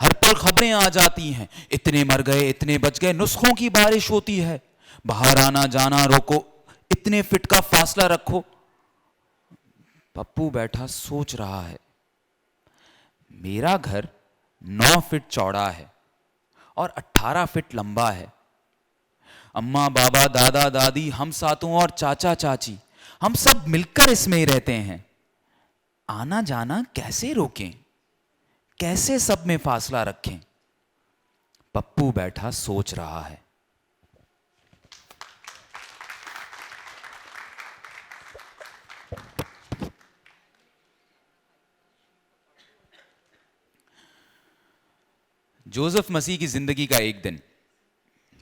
ہر پل خبریں آ جاتی ہیں, اتنے مر گئے اتنے بچ گئے, نسخوں کی بارش ہوتی ہے, باہر آنا جانا روکو, اتنے فٹ کا فاصلہ رکھو. پپو بیٹھا سوچ رہا ہے, میرا گھر 9 فٹ چوڑا ہے اور 18 فٹ لمبا ہے. اماں بابا دادا دادی ہم ساتوں اور چاچا چاچی ہم سب مل کر اس میں ہی رہتے ہیں. آنا جانا کیسے روکیں, کیسے سب میں فاصلہ رکھیں؟ پپو بیٹھا سوچ رہا ہے. جوزف مسیح کی زندگی کا ایک دن.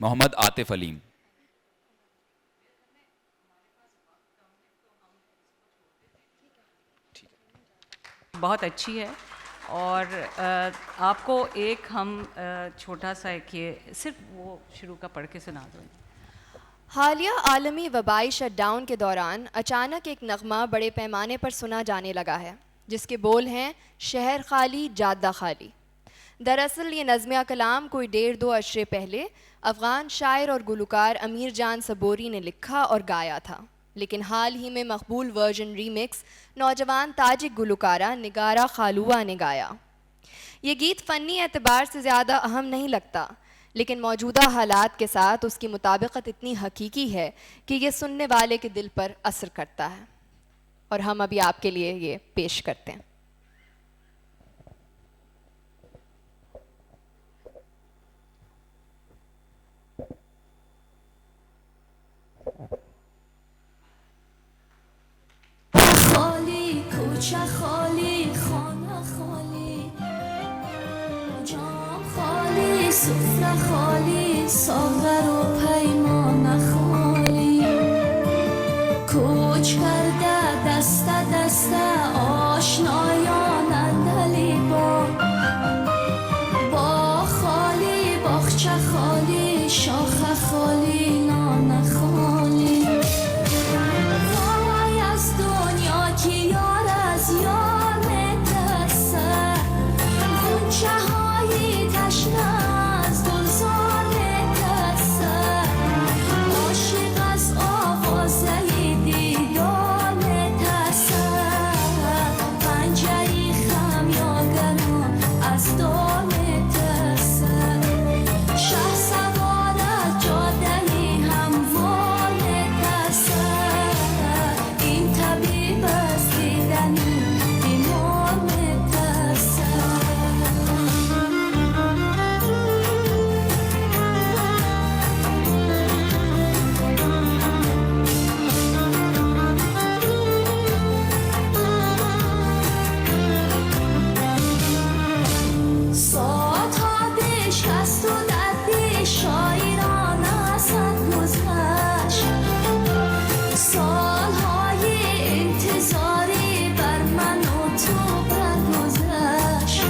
محمد عاطف علیم. بہت اچھی ہے, اور آپ کو ایک ہم چھوٹا سا ایک یہ صرف وہ شروع کا پڑھ کے سنا دوں. حالیہ عالمی وبائی شٹ ڈاؤن کے دوران اچانک ایک نغمہ بڑے پیمانے پر سنا جانے لگا ہے جس کے بول ہیں شہر خالی جادہ خالی. دراصل یہ نظم کلام کوئی 1.5-2 عشرے پہلے افغان شاعر اور گلوکار امیر جان صبوری نے لکھا اور گایا تھا, لیکن حال ہی میں مقبول ورژن ریمکس نوجوان تاجک گلوکارہ نگارہ خالوہ نے گایا. یہ گیت فنی اعتبار سے زیادہ اہم نہیں لگتا, لیکن موجودہ حالات کے ساتھ اس کی مطابقت اتنی حقیقی ہے کہ یہ سننے والے کے دل پر اثر کرتا ہے, اور ہم ابھی آپ کے لیے یہ پیش کرتے ہیں. خالی کوچه خالی خانه خالی جام خالی سفره خالی ساغر و پیمانه خالی کوچ کرده دست دست آشنایان اندلی با خالی باغچه خالی شاخه خالی نان خالی وای از دنیا که یار از یار مترسه غنچه های تشنه از گلزار مترسه عاشق از آوازه دیدار مترسه پنجه‌ای خمیازگران از دار مترسه شهسوار از جاده‌ای هموار مترسه این طبیب از دیدنی بیمار مترسه ساعتها بشکست و درد شاعران اصد گذشت سالهای انتظاری بر من و تو برگذشت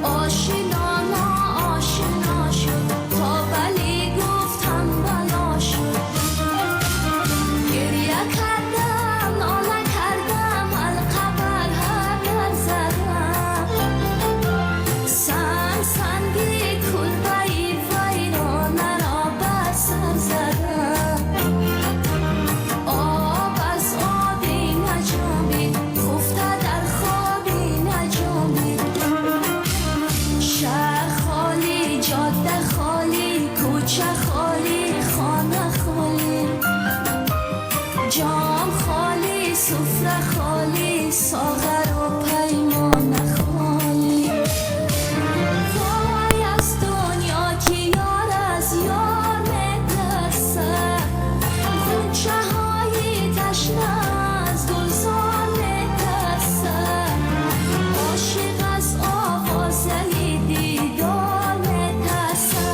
آشنا ناآشنا شد تا ولی گفتم بلا شد گریه کردم ناله کردم حلقه بر حلقه زدم سنگی کلبه‌ای ویرانه را بر سر زدم آب از آبی نجامید خفته در خوابی نجامید شهر خالی جاده خالی کوچه خالی خانه خالی جام خالی سفره خالی ساغر و پیمانه خالی وای از دنیا که یار از یار مترسه غنچه های تشنه از گلزار مترسه عاشق از آوازه دیدار مترسه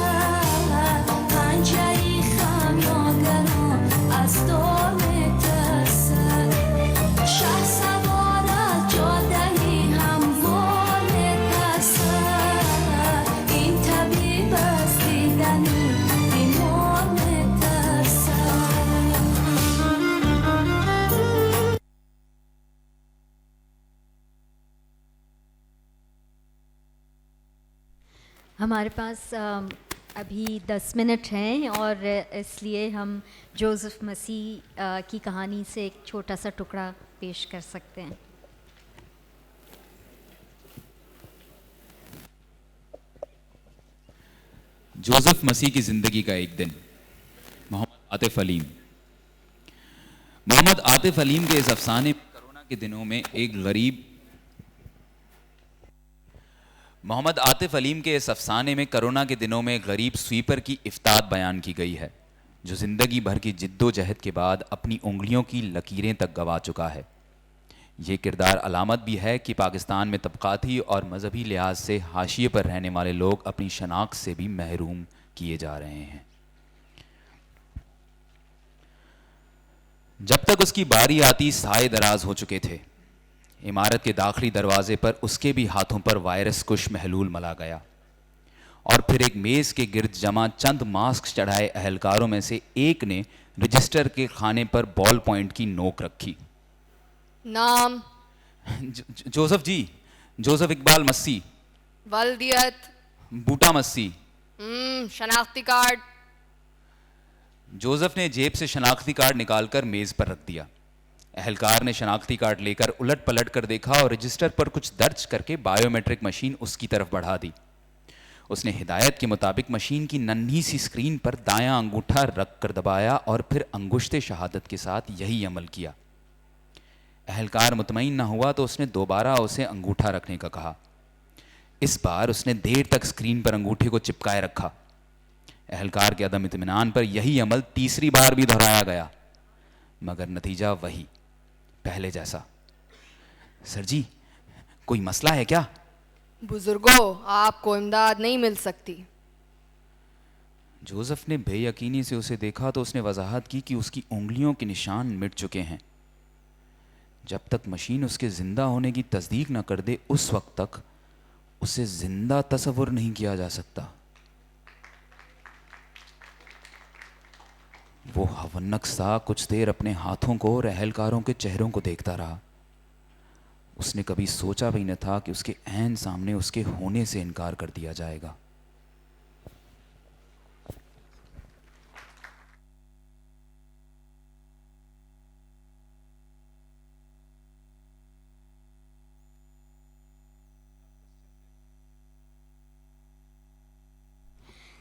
پنجه‌ای خمیازگران از دار مترسه شهسوار از جاده ہمارے پاس ابھی 10 منٹ ہیں اور اس لیے ہم جوزف مسیح کی کہانی سے ایک چھوٹا سا ٹکڑا پیش کر سکتے ہیں. جوزف مسیح کی زندگی کا ایک دن. محمد عاطف علیم. محمد عاطف علیم کے اس افسانے میں کرونا کے دنوں میں ایک غریب محمد عاطف علیم کے اس افسانے میں کرونا کے دنوں میں ایک غریب سویپر کی افتاد بیان کی گئی ہے جو زندگی بھر کی جد و جہد کے بعد اپنی انگلیوں کی لکیریں تک گوا چکا ہے. یہ کردار علامت بھی ہے کہ پاکستان میں طبقاتی اور مذہبی لحاظ سے حاشیے پر رہنے والے لوگ اپنی شناخت سے بھی محروم کیے جا رہے ہیں. جب تک اس کی باری آتی سائے دراز ہو چکے تھے. عمارت کے داخلی دروازے پر اس کے بھی ہاتھوں پر وائرس کش محلول ملا گیا اور پھر ایک میز کے گرد جمع چند ماسک چڑھائے اہلکاروں میں سے ایک نے رجسٹر کے خانے پر بال پوائنٹ کی نوک رکھی. نام؟ جوزف جی. جوزف اقبال مسیح. والدیت؟ بوٹا مسیح. شناختی کارڈ؟ جوزف نے جیب سے شناختی کارڈ نکال کر میز پر رکھ دیا. اہلکار نے شناختی کارڈ لے کر الٹ پلٹ کر دیکھا اور رجسٹر پر کچھ درج کر کے بائیو میٹرک مشین اس کی طرف بڑھا دی. اس نے ہدایت کے مطابق مشین کی ننھی سی اسکرین پر دایاں انگوٹھا رکھ کر دبایا اور پھر انگشت شہادت کے ساتھ یہی عمل کیا. اہلکار مطمئن نہ ہوا تو اس نے دوبارہ اسے انگوٹھا رکھنے کا کہا. اس بار اس نے دیر تک اسکرین پر انگوٹھے کو چپکائے رکھا. اہلکار کے عدم اطمینان پر یہی عمل تیسری بار بھی دہرایا گیا مگر نتیجہ وہی پہلے جیسا. سر جی کوئی مسئلہ ہے کیا؟ بزرگوں آپ کو امداد نہیں مل سکتی. جوزف نے بے یقینی سے اسے دیکھا تو اس نے وضاحت کی کہ اس کی انگلیوں کے نشان مٹ چکے ہیں. جب تک مشین اس کے زندہ ہونے کی تصدیق نہ کر دے اس وقت تک اسے زندہ تصور نہیں کیا جا سکتا. وہ ہونک سا کچھ دیر اپنے ہاتھوں کو اور اہلکاروں کے چہروں کو دیکھتا رہا. اس نے کبھی سوچا بھی نہ تھا کہ اس کے عین سامنے اس کے ہونے سے انکار کر دیا جائے گا.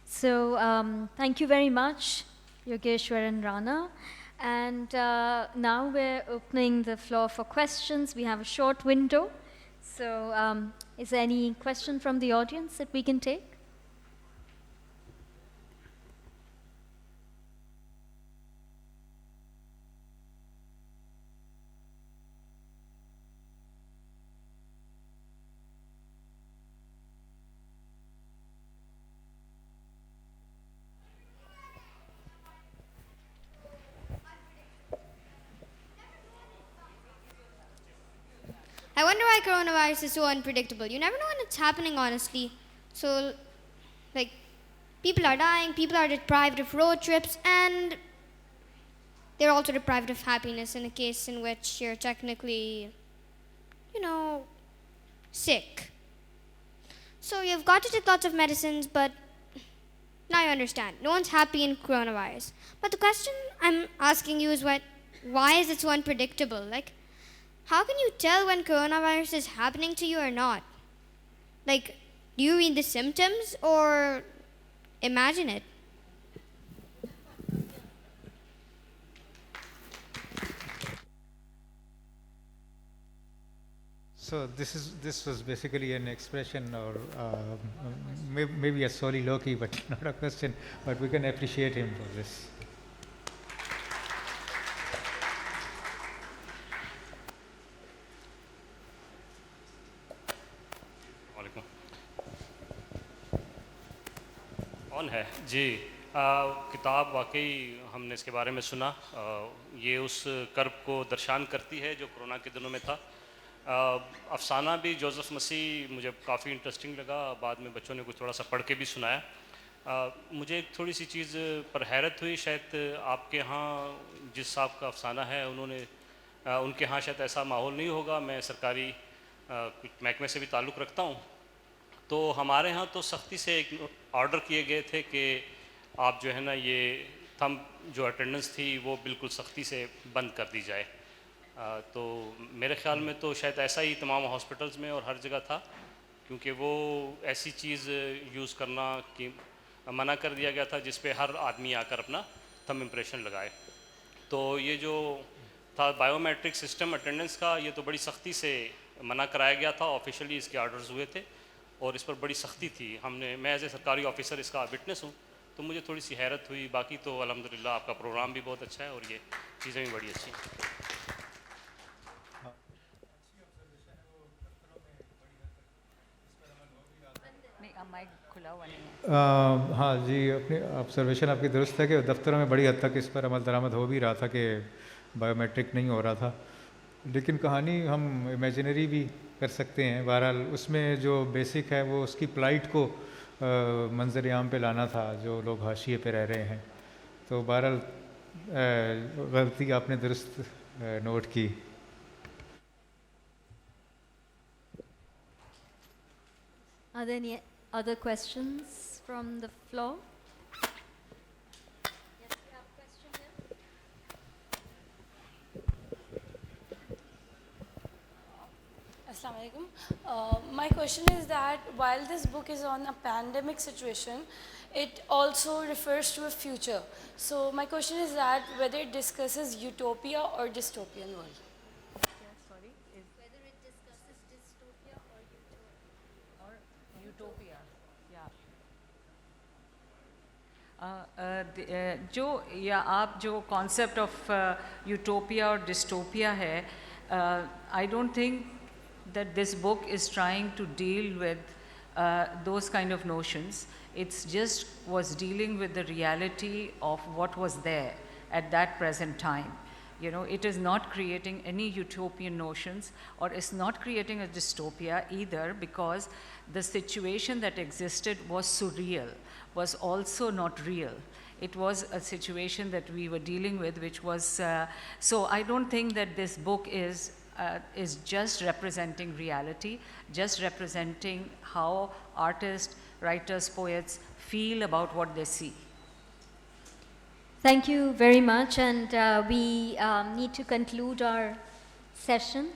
So, thank you very much, Yogeshwar and Rana. And now we're opening the floor for questions. We have a short window. So, is there any question from the audience that we can take? I wonder why coronavirus is so unpredictable. You never know when it's happening, honestly. So, like, people are dying, people are deprived of road trips, and they're also deprived of happiness in a case in which you're technically, sick. So you've got to take lots of medicines, but now you understand. No one's happy in coronavirus. But the question I'm asking you is why is it so unpredictable? Like, how can you tell when coronavirus is happening to you or not? Like, do you read the symptoms or imagine it? So this was basically an expression or maybe a soliloquy, but not a question, but we can appreciate him for this. کون ہے جی کتاب واقعی ہم نے اس کے بارے میں سنا. یہ اس کرب کو درشان کرتی ہے جو کرونا کے دنوں میں تھا. افسانہ بھی جوزف مسیح مجھے کافی انٹرسٹنگ لگا. بعد میں بچوں نے کچھ تھوڑا سا پڑھ کے بھی سنایا. مجھے ایک تھوڑی سی چیز پر حیرت ہوئی. شاید آپ کے ہاں جس صاحب کا افسانہ ہے ان کے ہاں شاید ایسا ماحول نہیں ہوگا. میں سرکاری کچھ محکمے سے بھی تعلق رکھتا ہوں. تو ہمارے ہاں تو سختی سے ایک آرڈر کیے گئے تھے کہ آپ جو ہے نا یہ تھم جو اٹینڈنس تھی وہ بالکل سختی سے بند کر دی جائے. تو میرے خیال میں تو شاید ایسا ہی تمام ہاسپٹلس میں اور ہر جگہ تھا, کیونکہ وہ ایسی چیز یوز کرنا کہ منع کر دیا گیا تھا جس پہ ہر آدمی آ کر اپنا تھم امپریشن لگائے. تو یہ جو تھا بائیو میٹرک سسٹم اٹینڈنس کا, یہ تو بڑی سختی سے منع کرایا گیا تھا, آفیشلی اس کے آرڈرز ہوئے تھے اور اس پر بڑی سختی تھی. میں ایز اے سرکاری آفیسر اس کا وٹنس ہوں, تو مجھے تھوڑی سی حیرت ہوئی. باقی تو الحمدللہ آپ کا پروگرام بھی بہت اچھا ہے اور یہ چیزیں بھی بڑی اچھی ہیں. ہاں جی, اپنی آبزرویشن آپ کی درست ہے کہ دفتروں میں بڑی حد تک اس پر عمل درآمد ہو بھی رہا تھا کہ بایو میٹرک نہیں ہو رہا تھا, لیکن کہانی ہم امیجنری بھی کر سکتے ہیں. بہرحال اس میں جو بیسک ہے وہ اس کی پلائٹ کو منظر عام پہ لانا تھا جو لوگ حاشیے پہ رہ رہے ہیں. تو بہرحال غلطی آپ نے درست نوٹ کی. Are there any other questions from the floor? Yes, we have a question here. Assalamu alaikum. My question is that while this book is on a pandemic situation, it also refers to a future. So my question is that whether it discusses utopia or dystopian world. Whether it discusses dystopia or utopia, جو یا آپ جو concept of utopia اور ڈسٹوپیا ہے, I don't think that this book is trying to deal with those kind of notions. It's just was dealing with the reality of what was there at that present time. You know, it is not creating any utopian notions, or it's not creating a dystopia either, because the situation that existed was surreal, was also not real. It was a situation that we were dealing with, which was, so I don't think that this book is just representing reality, just representing how artists, writers, poets feel about what they see. Thank you very much, and we need to conclude our session.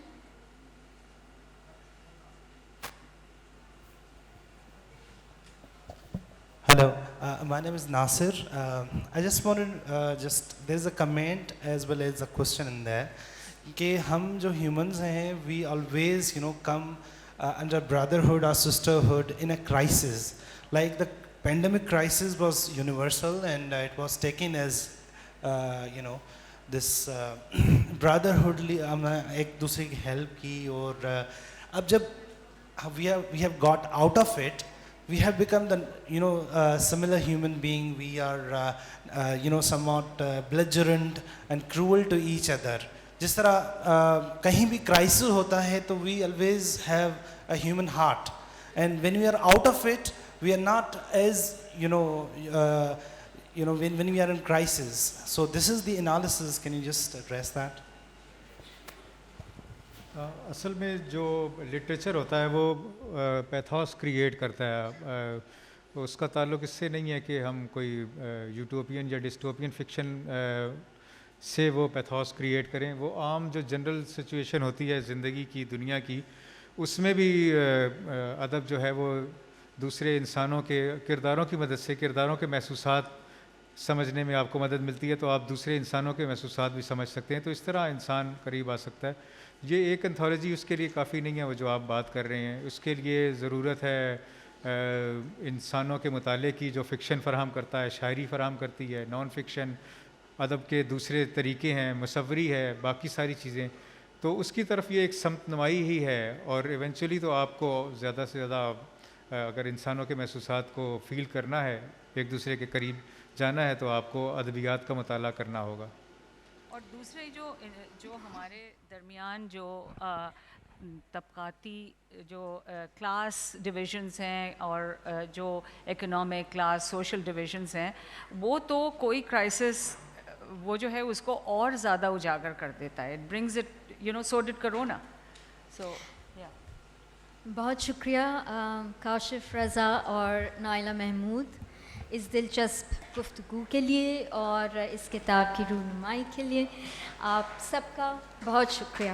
Hello, my name is Nasir. I just wanted, there's a comment as well as a question in there. کہ ہم جو humans ہیں we always come under brotherhood اور sisterhood in a crisis. Like the pandemic crisis was universal and it was taken as this brotherhoodly ہم نے ایک دوسرے کی ہیلپ کی. اور اب جب we have got out of it, we have become the similar human being. We are somewhat belligerent and cruel to each other. جس طرح کہیں بھی کرائسس ہوتا ہے تو we always have a human heart, and when we are out of it we are not as when we are in crisis. So this is the analysis. Can you just address that? اصل میں جو literature ہوتا ہے وہ پیتھوس create کرتا ہے. اس کا تعلق اس سے نہیں ہے کہ ہم کوئی یوٹوپین یا ڈسٹوپین فکشن سے وہ پیتھوس کریٹ کریں. وہ عام جو جنرل سچویشن ہوتی ہے زندگی کی, دنیا کی, اس میں بھی ادب جو ہے وہ دوسرے انسانوں کے کرداروں کی مدد سے, کرداروں کے محسوسات سمجھنے میں آپ کو مدد ملتی ہے, تو آپ دوسرے انسانوں کے محسوسات بھی سمجھ سکتے ہیں. تو اس طرح انسان قریب آ سکتا ہے. یہ ایک انتھولوجی اس کے لیے کافی نہیں ہے وہ جو آپ بات کر رہے ہیں. اس کے لیے ضرورت ہے انسانوں کے مطالعے کی, جو فکشن فراہم کرتا ہے, شاعری فراہم کرتی ہے, نان فکشن, ادب کے دوسرے طریقے ہیں, مصوری ہے, باقی ساری چیزیں. تو اس کی طرف یہ ایک سمت نمائی ہی ہے. اور ایونچولی تو آپ کو زیادہ سے زیادہ اگر انسانوں کے محسوسات کو فیل کرنا ہے, ایک دوسرے کے قریب جانا ہے, تو آپ کو ادبیات کا مطالعہ کرنا ہوگا. اور دوسرے جو ہمارے درمیان جو طبقاتی جو کلاس ڈویژنس ہیں اور جو اکنامک کلاس سوشل ڈویژنس ہیں, وہ تو کوئی کرائسس وہ جو ہے اس کو اور زیادہ اجاگر کر دیتا ہے. It brings it, so did corona. So yeah. بہت شکریہ کاشف رضا اور نائلہ محمود اس دلچسپ گفتگو کے لیے اور اس کتاب کی رونمائی کے لیے. آپ سب کا بہت شکریہ.